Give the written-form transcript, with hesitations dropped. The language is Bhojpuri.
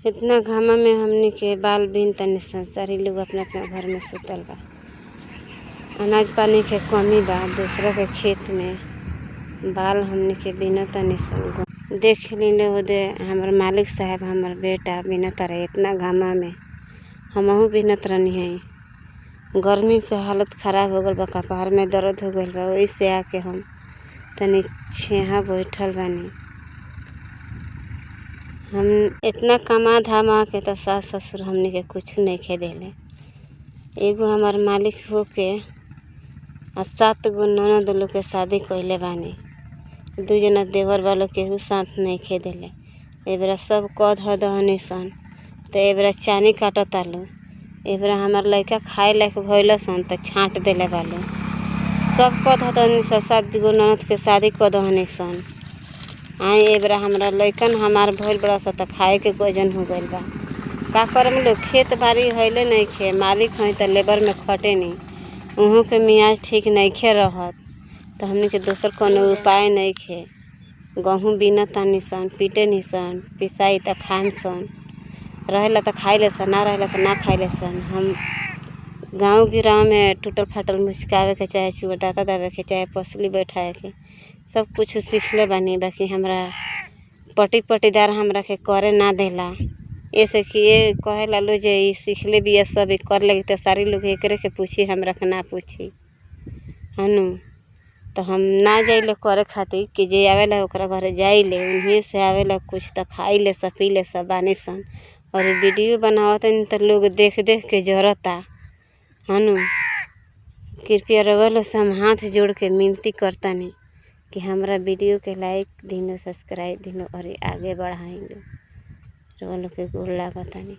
इतना घामा में हमनी के बाल बीन तनी सारी लोग अपना अपना घर में सुतल बा। अनाज पानी के कमी बा। दूसरा के खेत में बाल हमनी के बीन तनी सन। देख लीले ओदे हमर मालिक साहब हमर बेटा बीनत रहे इतना घामा में। हमहू बीनत रहनी है। गर्मी से हालत खराब हो गल बा, कपार में दर्द हो गल बा। वही से आके हम तनी छेहा बैठल बानी। हम इतना कमा धामा के तो सास ससुर हमनी के कुछ नहीं खे देले। एगो हमार मालिक हो के 7 गो ननद लोग के शादी कइले बानी। 2 जना देवर वालों केहू साथ नहीं खे देले। ए बेरा सब कद हदहनी सन तो ए बेरा चानी काटत आलू। ए बेरा हमार लइका खाए लायक भइल सन तो छाँट देले बालू। सब कद हदहनी सन। 7 गो ननद के शादी कदहनी सन। आई ए बेरा हमरा लइकन हमार भइल बड़ा सा त खाए के गजन हो गइल बा। का करम लोग, खेत बाड़ी हइले नहीं खे। मालिक हई त लेबर में खटे नहीं। उहों के मियाज ठीक नहीं खे रहत तो हमनी के दोसर कोनो उपाय नहीं खे। गहूँ बीनत तानी सन, पीटे नहीं सन, पिसाई त खाम सन। रहेला त खाइले सन, ना रहेला त ना खाइले सन। हम गाँव गिराव में टूटल फाटल मुचकावे के चाहे चुअर दाता दावे के चाहे पसली बैठाए के सब कुछ सीखले बानी। बाकी हमरा पटीदार हमरा के करे ना देला। ऐसे कि ये कहेला लो जे ई सीखले बिया सब ई कर लगी तो सारी लोग एकरे के पूछी, हमरा के ना पूछी हनु। तो हम ना जाइले करे खातिर कि जे आवेला ओकरा घरे जाइले। उन्हीं से आवेला कुछ तो खाइले सब पीले सब बानी सन। और वीडियो बनावतन तो लोग देख देख के जरता हनु। कृपया रउआ से हम हाथ जोड़ के विनती करतानी कि हमरा वीडियो के लाइक दिनो, सब्सक्राइब दिनो और आगे बढ़ाई लो। रउआ लोग के गोर लागतानी।